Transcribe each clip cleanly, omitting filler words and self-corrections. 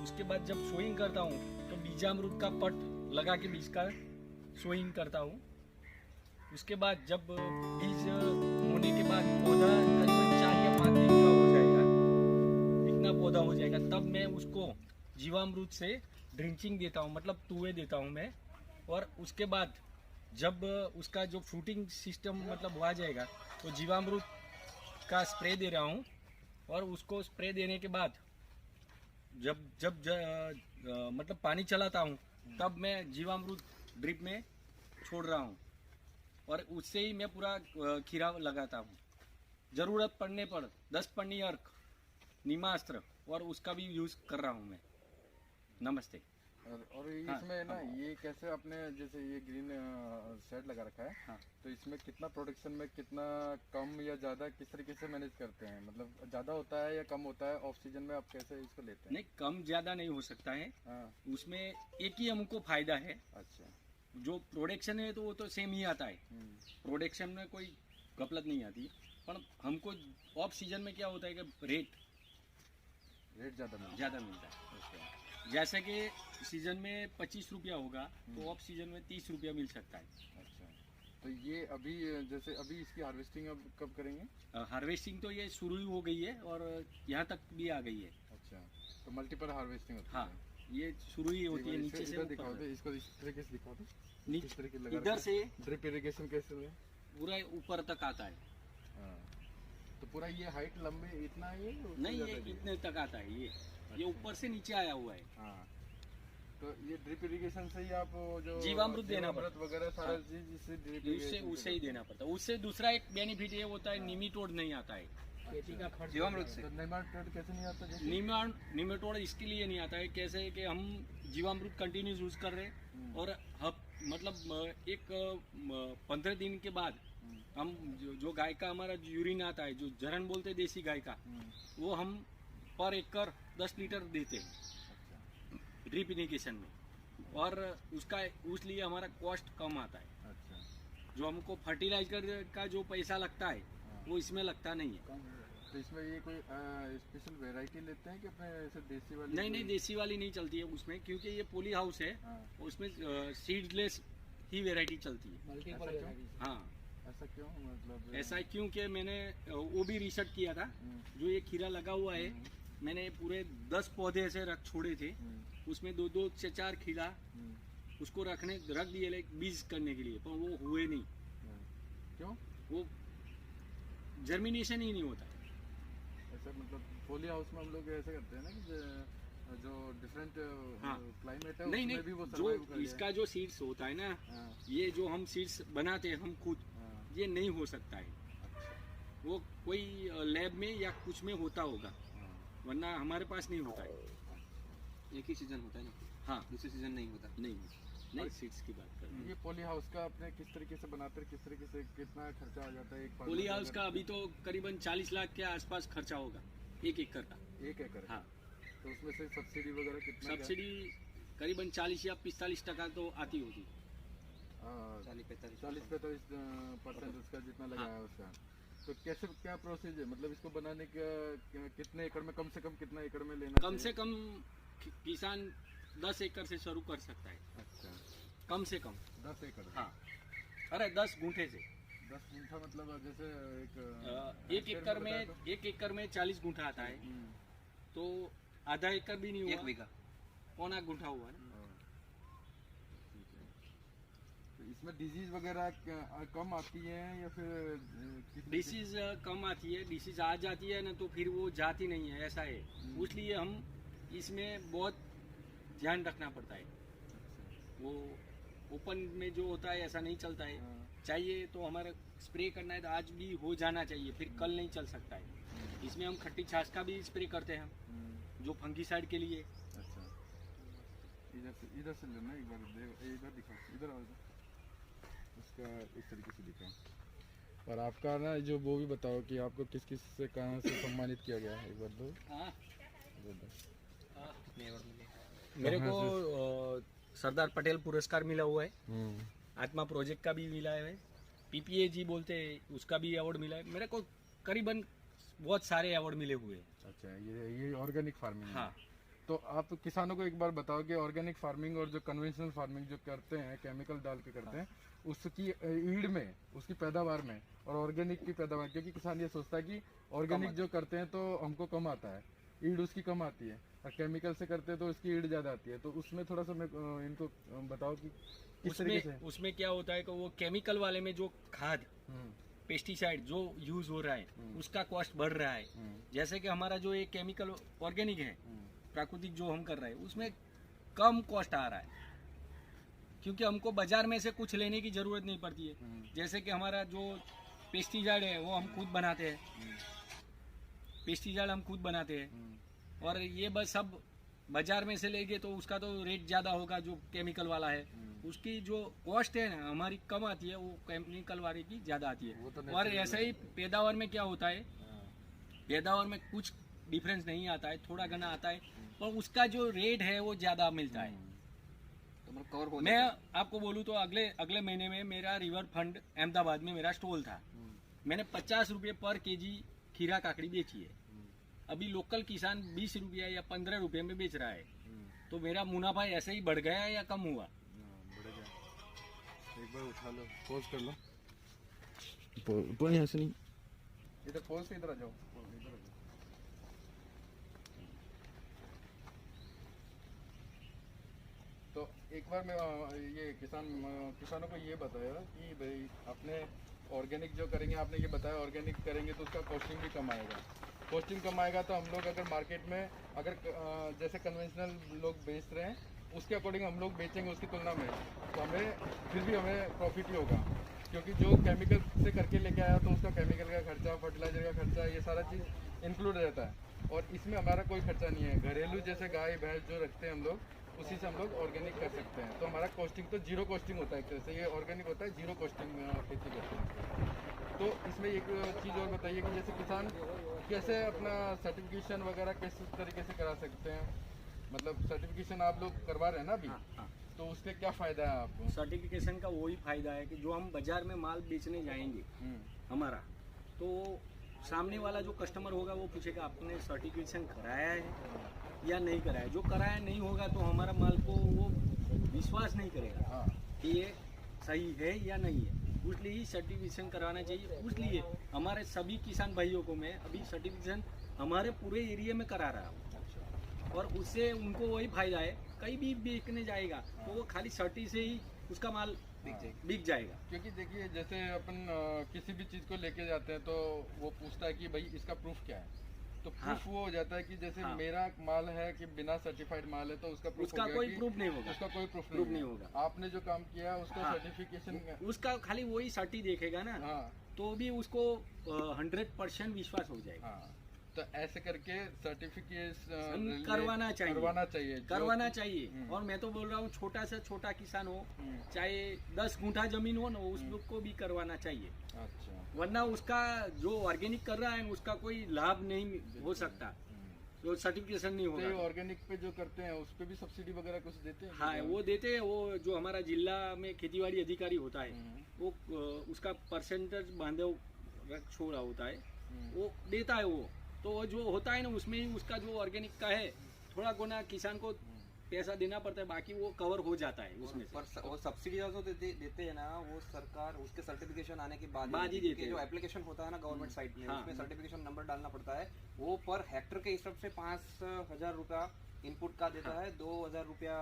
उसके बाद जब सोइंग करता हूँ तो बीजामृत का पट लगा के बीज का सोइंग करता हूँ। उसके बाद जब बीज होने के बाद पौधा करीबन 4 या 5 दिन का हो जाएगा, इतना पौधा हो जाएगा, तब मैं उसको जीवामृत से ड्रिंचिंग देता हूँ, मतलब तुवे देता हूँ मैं। और उसके बाद जब उसका जो फ्रूटिंग सिस्टम मतलब आ जाएगा तो जीवामृत का स्प्रे दे रहा हूँ। और उसको स्प्रे देने के बाद जब जब मतलब पानी चलाता हूँ तब मैं जीवामृत ड्रिप में छोड़ रहा हूँ और उससे ही मैं पूरा खीरा लगाता हूँ। ज़रूरत पड़ने पर 10 पन्नी अर्क नीमास्त्र और उसका भी यूज़ कर रहा हूँ मैं। नमस्ते। और इसमें ना ये कैसे आपने जैसे ये ग्रीन शेड लगा रखा है, हाँ। तो इसमें कितना प्रोडक्शन में कितना कम या ज़्यादा किस तरीके से मैनेज करते हैं? मतलब ज़्यादा होता है या कम होता है? ऑफ सीजन में आप कैसे इसको लेते हैं? नहीं, कम ज़्यादा नहीं हो सकता है। हाँ। उसमें एक ही हमको फायदा है। अच्छा। जो प्रोडक्शन है तो वो तो सेम ही आता है, प्रोडक्शन में कोई गफलत नहीं आती। पर हमको ऑफ सीजन में क्या होता है कि रेट ज़्यादा मिलता है। अच्छा। जैसे कि सीजन में 25 रुपया होगा तो ऑफ सीजन में 30 रुपया मिल सकता है। अच्छा, तो ये अभी जैसे अभी इसकी हार्वेस्टिंग अब कब करेंगे? हार्वेस्टिंग तो ये शुरू ही हो गई है और यहाँ तक भी आ गई है। अच्छा, तो मल्टीपल हार्वेस्टिंग होती है? हाँ, ये शुरू ही होती है नीचे से ऊपर। दिखाओ दे इसको, इस तरीके से दिखाओ दे। नीचे इधर से ड्रिप इरिगेशन कैसे है? पूरा ऊपर तक आता है। हाँ, तो पूरा ये हाइट लंबे इतना ही नहीं, ये इतने तक आता है। ये ऊपर से नीचे आया हुआ है। हाँ, तो ये ड्रिप इरिगेशन से ही आप जो जीवामृत देना पड़ता वगैरह सारा चीज उससे ही देना पड़ता है। उससे दूसरा एक बेनिफिट ये होता है, निमीटोड नहीं आता है खेती का खर्च जीवामृत से। तो निमाटोड कैसे नहीं आता? निमेटोड इसके लिए नहीं आता है कैसे कि हम जीवामृत कंटिन्यूस यूज कर रहे हैं और मतलब एक 15 दिन के बाद हम जो गाय का हमारा यूरिन आता है, जो जरन बोलते हैं देसी गाय का, वो हम पर एकड़ 10 लीटर देते हैं ड्रिप इरिगेशन में। और उसका उसलिए हमारा कॉस्ट कम आता है। अच्छा। जो हमको फर्टिलाइजर का जो पैसा लगता है वो इसमें लगता नहीं है। तो इसमें ये कोई स्पेशल वैरायटी लेते हैं कि अपने ऐसे देसी वाली? नहीं, देसी वाली नहीं चलती है उसमें, क्योंकि ये पोली हाउस है। उसमें सीडलेस ही वैरायटी चलती है। हाँ। ऐसा क्यों? मतलब ऐसा क्योंकि मैंने वो भी रिसर्च किया था। जो ये खीरा लगा हुआ है, मैंने पूरे 10 पौधे ऐसे छोड़े थे, उसमें 2 से 4 खीरा उसको रख दिए बीज करने के लिए, पर वो हुए नहीं। क्यों? वो जर्मिनेशन ही नहीं होता। ऐसा मतलब पोली हाउस में हम लोग ऐसे करते हैं ना कि जो डिफरेंट क्लाइमेट है नहीं, उसमें भी वो जो सर्वाइव कर इसका जो सीड्स होता है ना, हाँ। ये जो हम सीड्स बनाते हैं हम खुद, ये नहीं हो सकता है। वो कोई लैब में या कुछ में होता होगा, वरना हमारे पास नहीं होता है। एक ही सीजन होता है ना? हाँ, दूसरे सीजन नहीं होता। नहीं सीड्स की बात कर रहे हैं। ये पोली हाउस का अपने किस तरीके से बनाते हैं, किस तरीके से कितना खर्चा आ जाता है एक पोली हाउस का अभी तो करीबन 40 लाख के आसपास खर्चा होगा 1 एकड़ का। 1 एकड़? हाँ। तो उसमें से सब्सिडी वगैरह कितना? सब्सिडी करीबन 40 या 45% तो आती होगी। 40-45% उसका जितना लगाया है उसका। तो कैसे क्या प्रोसेस है, मतलब इसको बनाने का कितने एकड़ में, कम से कम कितना एकड़ में लेना? कम से कम किसान 10 एकड़ से शुरू कर सकता है। अच्छा, कम से कम 10 एकड़? हाँ, अरे 10 गुंठे से। 10 गुंठा मतलब जैसे एक एकड़ में 40 गुंठा आता है, तो आधा एकड़ भी नहीं हुआ, 1 बीघा, पौना गुंठा हुआ ना। तो इसमें डिजीज वगैरह कम आती है या फिर डिसीज कम आती है? डिसीज आ जाती है ना तो फिर वो जाती नहीं है, ऐसा है। इसलिए हम इसमें बहुत ध्यान रखना पड़ता है। वो ओपन में जो होता है ऐसा नहीं चलता है। चाहिए तो हमारा स्प्रे करना है तो आज भी हो जाना चाहिए, फिर कल नहीं चल सकता है। इसमें हम खट्टी छाछ का भी स्प्रे करते हैं जो फंगीसाइड के लिए। अच्छा, इधर से लेना एक बार, इधर दिखाओ, इधर आओ, उसका इस तरीके से दिखाओ। और आपका ना जो वो भी बताओ कि आपको किस किस से कहाँ से सम्मानित किया गया है, एक बार दो। मेरे को सरदार पटेल पुरस्कार मिला हुआ है, आत्मा प्रोजेक्ट का भी मिला है, पीपीए जी बोलते हैं उसका भी अवार्ड मिला है। मेरे को करीबन बहुत सारे अवार्ड मिले हुए हैं। अच्छा, ये ऑर्गेनिक फार्मिंग? हाँ, तो आप किसानों को एक बार बताओ कि ऑर्गेनिक फार्मिंग और जो कन्वेंशनल फार्मिंग जो करते हैं, केमिकल डाल के करते हैं, उसकी ईड में, उसकी पैदावार में और ऑर्गेनिक की पैदावार, क्योंकि किसान ये सोचता है कि ऑर्गेनिक जो करते हैं तो हमको कम आता है, ईड उसकी कम आती है, और केमिकल से करते हैं तो उसकी ईड ज़्यादा आती है। तो उसमें थोड़ा सा मैं इनको बताओ कि किस तरीके से। उसमें क्या होता है कि वो केमिकल वाले में जो खाद हम्म, पेस्टिसाइड जो यूज हो रहा है उसका कॉस्ट बढ़ रहा है। जैसे कि हमारा जो ये केमिकल ऑर्गेनिक है, प्राकृतिक जो हम कर रहे हैं उसमें कम कॉस्ट आ रहा है, क्योंकि हमको बाजार में से कुछ लेने की जरूरत नहीं पड़ती है। जैसे कि हमारा जो पेस्टिसाइड है वो हम खुद बनाते हैं, पेस्टिसाइड हम खुद बनाते हैं, और ये बस सब बाजार में से लेंगे तो उसका तो रेट ज़्यादा होगा जो केमिकल वाला है, उसकी जो कॉस्ट है ना हमारी कम आती है, वो केमिकल वाले की ज़्यादा आती वो तो है। और ऐसे ही पैदावार में क्या होता है, पैदावार में कुछ डिफरेंस नहीं आता है, थोड़ा घना आता है, पर उसका जो रेट है वो ज़्यादा मिलता है। तो मतलब कवर हो मैं जाता है। आपको बोलूँ तो अगले महीने में मेरा रिवर फंड अहमदाबाद में मेरा स्टॉल था, मैंने 50 रुपये पर केजी खीरा काकड़ी बेची है। अभी लोकल किसान 20 रुपया या 15 रुपये में बेच रहा है, तो मेरा मुनाफा ऐसे ही बढ़ गया या कम हुआ? एक बार उठा लो, पोज कर लो, यहाँ से नहीं। इधर पोज से इधर आ जाओ, इधर आ जाओ। तो एक बार मैं ये किसानों को ये बताया कि भाई आपने ऑर्गेनिक जो करेंगे, आपने ये बताया ऑर्गेनिक करेंगे तो उसका कॉस्टिंग भी कम आएगा। कॉस्टिंग कम आएगा तो हम लोग अगर मार्केट में अगर जैसे कन्वेंशनल लोग बेच रहे हैं उसके अकॉर्डिंग हम लोग बेचेंगे उसकी तुलना में, तो हमें फिर भी हमें प्रॉफिट ही होगा, क्योंकि जो केमिकल से करके लेके आया तो उसका केमिकल का खर्चा, फर्टिलाइजर का खर्चा, ये सारा चीज़ इंक्लूड रहता है, और इसमें हमारा कोई खर्चा नहीं है। घरेलू जैसे गाय भैंस जो रखते हैं हम लोग, उसी से हम लोग ऑर्गेनिक कर सकते हैं, तो हमारा कॉस्टिंग तो जीरो कॉस्टिंग होता है। एक तरह से ये ऑर्गेनिक होता है, जीरो कॉस्टिंग खेती करते हैं। तो इसमें एक चीज़ और बताइए कि जैसे किसान कैसे अपना सर्टिफिकेशन वगैरह किस तरीके से करा सकते हैं, मतलब सर्टिफिकेशन आप लोग करवा रहे हैं ना अभी, तो उसके क्या फ़ायदा है आपको? सर्टिफिकेशन का वही फायदा है कि जो हम बाजार में माल बेचने जाएंगे हमारा, तो सामने वाला जो कस्टमर होगा वो पूछेगा आपने सर्टिफिकेशन कराया है या नहीं कराया। जो कराया नहीं होगा तो हमारा माल को वो विश्वास नहीं करेगा हाँ, कि ये सही है या नहीं है, इसलिए ही सर्टिफिकेशन कराना चाहिए। इसलिए हमारे सभी किसान भाइयों को मैं अभी सर्टिफिकेशन हमारे पूरे एरिया में करा रहा हूँ, और उससे उनको वही फायदा है, कहीं भी बेचने जाएगा तो वो खाली सर्टी से ही उसका माल बिक जाएगा। क्योंकि देखिए जैसे अपन किसी भी चीज़ को लेके जाते हैं तो वो पूछता है कि भाई इसका प्रूफ क्या है, तो प्रूफ वो हो जाता है कि जैसे मेरा माल है कि बिना सर्टिफाइड माल है तो उसका प्रूफ उसका कोई प्रूफ नहीं होगा, उसका कोई प्रूफ नहीं होगा। आपने जो काम किया उसका सर्टिफिकेशन, उसका खाली वही सर्टी देखेगा ना, हाँ, तो भी उसको 100% विश्वास हो जाएगा। हाँ, तो ऐसे करके सर्टिफिकेशन करवाना चाहिए, करवाना चाहिए। और मैं तो बोल रहा हूँ छोटा से छोटा किसान हो, चाहे 10 गुंठा जमीन हो ना, उसको भी करवाना चाहिए। अच्छा, वरना उसका जो ऑर्गेनिक कर रहा है उसका कोई लाभ नहीं हो सकता, तो सर्टिफिकेशन नहीं तो ये होगा। ऑर्गेनिक पे जो करते हैं उस पे भी सब्सिडी वगैरह कुछ देते हैं? हाँ, वो देते हैं। वो जो हमारा जिला में खेतीबाड़ी अधिकारी होता है वो उसका परसेंटेज बांधे रख छोड़ा होता है, वो देता है। वो तो जो होता है ना उसमें ही उसका जो ऑर्गेनिक का है थोड़ा गुना किसान को पैसा देना पड़ता है, बाकी वो कवर हो जाता है उसमें से। पर वो सब्सिडी जो देते हैं ना, वो सरकार उसके सर्टिफिकेशन आने के बाद ही देते हैं। जो एप्लीकेशन होता है ना गवर्नमेंट साइट में, उसमें सर्टिफिकेशन नंबर डालना पड़ता है। वो पर हेक्टर के हिसाब से 5,000 रुपया इनपुट का देता है, 2,000 रुपया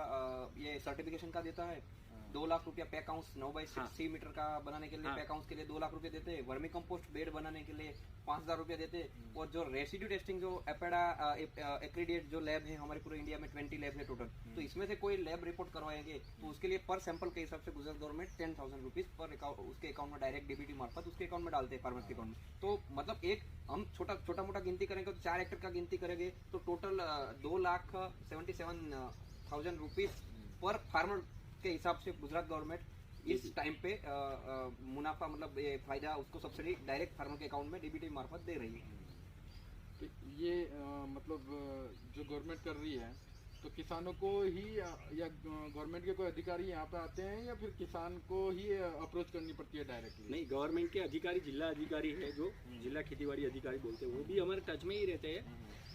ये सर्टिफिकेशन का देता है, 2 लाख रुपया पैक हाउस 9x6 मीटर का बनाने के लिए पैक हाउस के लिए 2 लाख रुपए देते हैं, वर्मी कंपोस्ट बेड बनाने के लिए 5,000 रुपया देते हैं, और जो रेसिड्यू टेस्टिंग जो एपेडा एक्रीडिएट जो लैब है हमारे पूरे इंडिया में 20 लैब है टोटल, तो इसमें से कोई लैब रिपोर्ट करवाएंगे तो उसके लिए पर सैंपल के हिसाब से गुजरात गवर्नमेंट 10,000 रुपीज पर उसके अकाउंट में डायरेक्ट डीबीटी मार्फत उसके अकाउंट में डालते हैं, फार्मर्स के अकाउंट में। तो मतलब एक हम छोटा मोटा गिनती करेंगे तो 4 हेक्टर का गिनती करेंगे तो टोटल 2,77,000 रुपीज पर फार्मर के हिसाब से गुजरात गवर्नमेंट इस टाइम पे मुनाफा मतलब ये फायदा उसको सब्सिडी डायरेक्ट फार्मर के अकाउंट में डीबीटी मार्फत दे रही है। तो ये मतलब जो गवर्नमेंट कर रही है तो किसानों को ही या गवर्नमेंट के कोई अधिकारी यहाँ पे आते हैं या फिर किसान को ही अप्रोच करनी पड़ती है डायरेक्टली? नहीं, गवर्नमेंट के अधिकारी, जिला अधिकारी है जो जिला खेतीबाड़ी अधिकारी बोलते हैं, वो भी हमारे टच में ही रहते हैं,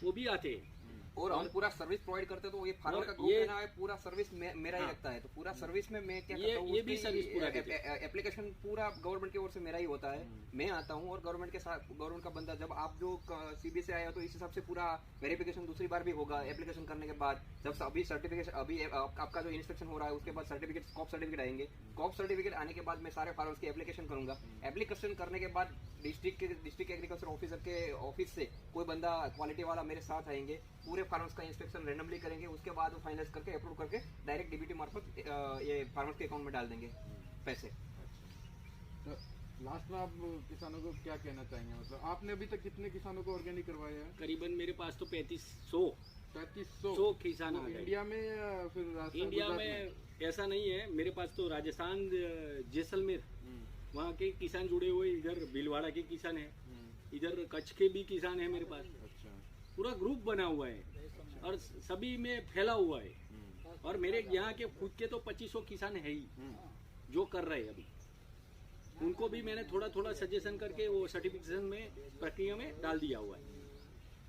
वो भी आते हैं। और हम पूरा सर्विस प्रोवाइड करते हैं, तो ये फार्मर और का ग्रुप ये- है ना, पूरा सर्विस मेरा ही हाँ। लगता है। तो पूरा सर्विस में मैं क्या ये- करता हूँ, ये भी सर्विस पूरा देते एप्लीकेशन पूरा गवर्नमेंट की ओर से मेरा ही होता है। मैं आता हूँ और गवर्नमेंट के साथ, गवर्नमेंट का बंदा, जब आप जो सीबी से आया तो इस हिसाब से पूरा वेरिफिकेशन दूसरी बार भी होगा एप्लीकेशन करने के बाद। जब अभी सर्टिफिकेशन, अभी आपका जो इंस्पेक्शन हो रहा है उसके बाद सर्टिफिकेट, कॉप सर्टिफिकेट आएंगे। कॉप सर्टिफिकेट आने के बाद मैं सारे फार्मर्स की एप्लीकेशन करूंगा। एप्लीकेशन करने के बाद डिस्ट्रिक्ट एग्रीकल्चर ऑफिसर के ऑफिस से कोई बंदा क्वालिटी वाला मेरे साथ आएंगे, पूरे फार्मर्स का इंस्पेक्शन रैंडमली करेंगे। उसके बाद वो फाइनलाइज करके अप्रूव करके डायरेक्ट डीबीटी मार्फत ये फार्मर्स के अकाउंट में डाल देंगे पैसे। तो लास्ट में आप किसानों को क्या कहना चाहेंगे? मतलब आपने अभी तक कितने किसानों को ऑर्गेनिक करवाया है? करीबन मेरे पास तो 3500 3500 किसान आ गए। इंडिया में या फिर राजस्थान, इंडिया गुजरात में ऐसा नहीं है, मेरे पास तो राजस्थान, जैसलमेर, हम्म, वहाँ के किसान जुड़े हुए, इधर भीलवाड़ा के किसान हैं, हम्म, इधर कच्छ के भी किसान हैं मेरे पास। अच्छा, पूरा ग्रुप बना हुआ है और सभी में फैला हुआ है। और मेरे यहाँ के खुद के तो 2500 किसान है ही जो कर रहे हैं अभी। उनको भी मैंने थोड़ा थोड़ा सजेशन करके वो सर्टिफिकेशन में प्रक्रिया में डाल दिया हुआ है।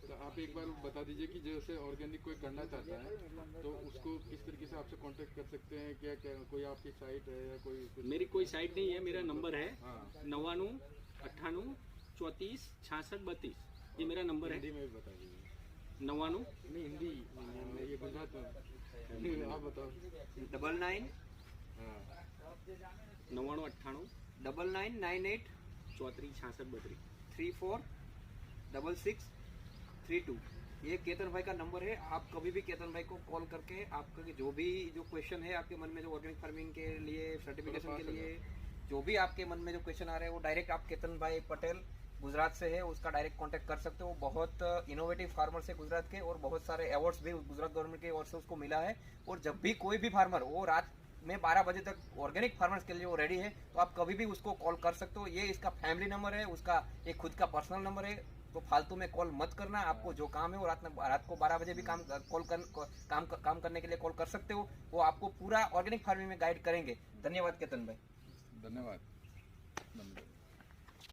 तो आप एक बार बता दीजिए कि जैसे ऑर्गेनिक कोई करना चाहता है तो उसको किस तरीके से आपसे कांटेक्ट कर सकते हैं? क्या क्या कोई आपकी साइट है या कोई कुछ? मेरी कोई साइट नहीं है, मेरा नंबर है हाँ, 99 98 34 66 32। ये मेरा नंबर है, हिंदी में भी बता दीजिए। 99 नहीं, हिंदी ये गुजरात में आप बताओ। 99 हाँ, 99 98 9998 34 66 32। 346632। ये केतन भाई का नंबर है। आप कभी भी केतन भाई को कॉल करके आपका जो भी जो क्वेश्चन है आपके मन में, जो ऑर्गेनिक फार्मिंग के लिए, सर्टिफिकेशन के लिए जो भी आपके मन में जो क्वेश्चन आ रहे हैं, वो डायरेक्ट आप केतन भाई पटेल गुजरात से है, उसका डायरेक्ट कांटेक्ट कर सकते हो। वो बहुत इनोवेटिव फार्मर्स है गुजरात के, और बहुत सारे अवार्ड्स भी गुजरात गवर्नमेंट की ओर से उसको मिला है। और जब भी कोई भी फार्मर, वो रात में 12 बजे तक ऑर्गेनिक फार्मर्स के लिए वो रेडी है, तो आप कभी भी उसको कॉल कर सकते हो। ये इसका फैमिली नंबर है, उसका एक खुद का पर्सनल नंबर है। तो फालतू में कॉल मत करना। आपको जो काम है वो रात को 12 बजे भी काम करने के लिए कॉल कर सकते हो। वो आपको पूरा ऑर्गेनिक फार्मिंग में गाइड करेंगे। धन्यवाद केतन भाई। धन्यवाद।